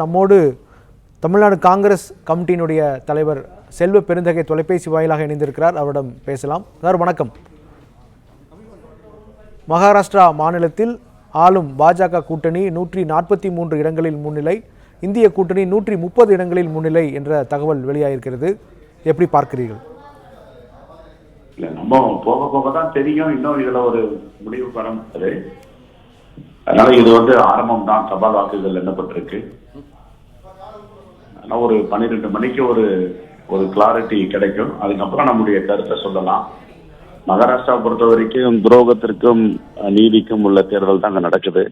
நம்மோடு தமிழ்நாடு காங்கிரஸ் கமிட்டியினுடைய தலைவர் செல்வ பெருந்தகை தொலைபேசி வாயிலாக இணைந்திருக்கிறார். அவரிடம் பேசலாம். சார் வணக்கம். மகாராஷ்டிரா மாநிலத்தில் ஆளும் பாஜக கூட்டணி 143 இடங்களில் முன்னிலை, இந்திய கூட்டணி 130 இடங்களில் முன்னிலை என்ற தகவல் வெளியாகிருக்கிறது. எப்படி பார்க்கிறீர்கள்? நம்ம போக போக தான் தெரியும். இன்னும் இதுல ஒரு முடிவு வர முடியாது. அதனால இது ஆரம்பம் தான். தபால் வாக்குகள் எண்ணப்பட்டிருக்கு. ஆனால் ஒரு 12 மணிக்கு ஒரு கிளாரிட்டி கிடைக்கும். அதுக்கப்புறம் நம்முடைய கருத்தை சொல்லலாம். மகாராஷ்டிரா பொறுத்த வரைக்கும் துரோகத்திற்கும் நீதிக்கும் உள்ள தேர்தல் தான் அங்கே நடக்குது.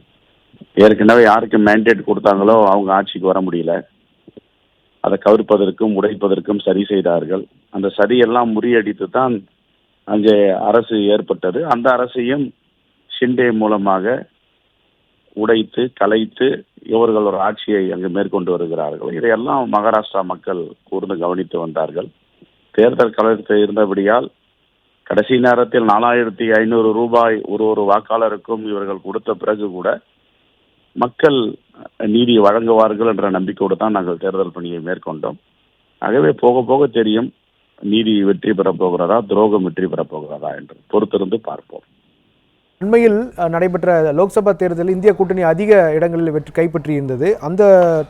ஏற்கனவே யாருக்கு மேண்டேட் கொடுத்தாங்களோ அவங்க ஆட்சிக்கு வர முடியல. அதை கவிர்ப்பதற்கும் உடைப்பதற்கும் சரி செய்தார்கள். அந்த சரியெல்லாம் முறியடித்து தான் அங்கே அரசு ஏற்பட்டது. அந்த அரசையும் ஷிண்டே மூலமாக உடைத்து கலைத்து இவர்கள் ஒரு ஆட்சியை அங்கு மேற்கொண்டு வருகிறார்கள். இதையெல்லாம் மகாராஷ்டிரா மக்கள் கூர்ந்து கவனித்து வந்தார்கள். தேர்தல் களத்தில் இருந்தபடியால் கடைசி நேரத்தில் 4500 ரூபாய் ஒரு வாக்காளருக்கும் இவர்கள் கொடுத்த பிறகு கூட மக்கள் நீதி வழங்குவார்கள் என்ற நம்பிக்கையோடு தான் நாங்கள் தேர்தல் பணியை மேற்கொண்டோம். ஆகவே போக போக தெரியும் நீதி வெற்றி பெறப் போகிறதா, துரோகம் வெற்றி பெறப் போகிறதா என்று பொறுத்திருந்து பார்ப்போம். அண்மையில் நடைபெற்ற லோக்சபா தேர்தலில் இந்திய கூட்டணி அதிக இடங்களில் வெற்றி கைப்பற்றி இருந்தது. அந்த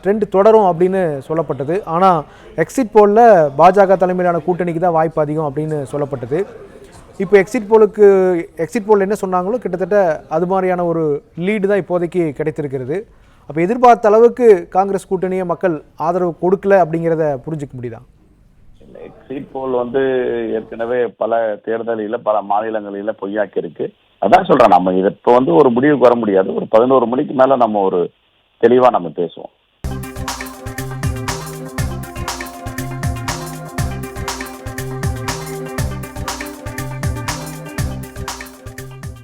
ட்ரெண்ட் தொடரும் அப்படின்னு சொல்லப்பட்டது. ஆனால் எக்ஸிட் போலில் பாஜக தலைமையிலான கூட்டணிக்கு தான் வாய்ப்பு அதிகம் அப்படின்னு சொல்லப்பட்டது. இப்போ எக்ஸிட் போல் என்ன சொன்னாங்களோ கிட்டத்தட்ட அது மாதிரியான ஒரு லீடு தான் இப்போதைக்கு கிடைத்திருக்கிறது. அப்போ எதிர்பார்த்த அளவுக்கு காங்கிரஸ் கூட்டணியை மக்கள் ஆதரவு கொடுக்கல அப்படிங்கிறத புரிஞ்சுக்க முடியுதா? எக்ஸிட் போல் ஏற்கனவே பல தேர்தலில் பல மாநிலங்களில் பொய்யாக்கி இருக்கு. அதான் சொல்றேன், நம்ம இப்போ ஒரு முடிவுக்கு வர முடியாது. ஒரு 11 மணிக்கு மேல நம்ம ஒரு தெளிவா நம்ம பேசுவோம்.